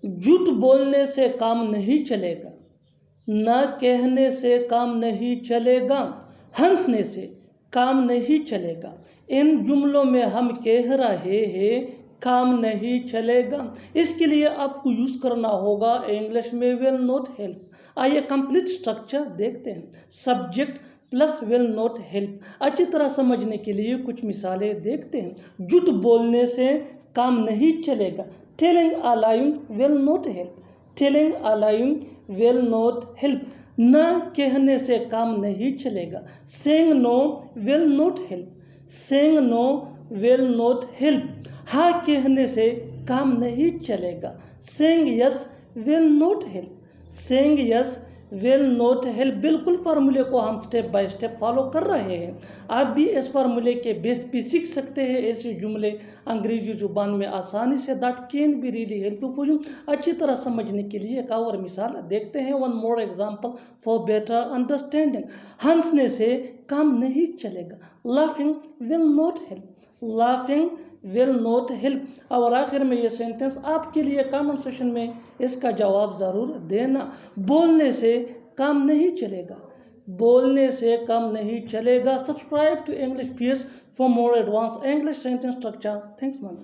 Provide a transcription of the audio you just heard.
झूठ बोलने से काम नहीं चलेगा, न कहने से काम नहीं चलेगा, हंसने से काम नहीं चलेगा। इन जुमलों में हम कह रहे हैं काम नहीं चलेगा। इसके लिए आपको यूज करना होगा इंग्लिश में विल नॉट हेल्प। आइए कंप्लीट स्ट्रक्चर देखते हैं। Subject plus will not help. अच्छी तरह समझने के लिए कुछ मिसालें देखते हैं। झूठ बोलने से काम नहीं चलेगा। Telling a lie will not help. Telling a lie will not help. न कहने से काम नहीं चलेगा। Saying no will not help. Saying no will not help. हाँ कहने से काम नहीं चलेगा। Saying yes will not help. Saying yes will not help. बिल्कुल फार्मूले को हम स्टेप बाय स्टेप फॉलो कर रहे हैं। आप भी इस फार्मूले के बेस पे सीख सकते हैं ऐसे जुमले अंग्रेजी जुबान में आसानी से। That can be really helpful for you. अच्छी तरह समझने के लिए एक और मिसाल देखते हैं। One more example for better understanding. हंसने से काम नहीं चलेगा। Laughing will not help. Laughing will not help. और आखिर में ये सेंटेंस आपके लिए कमेंट सेक्शन में इसका जवाब ज़रूर देना। बोलने से काम नहीं चलेगा। बोलने से काम नहीं चलेगा। Subscribe to English PS for more advance English sentence structure. Thanks ma'am.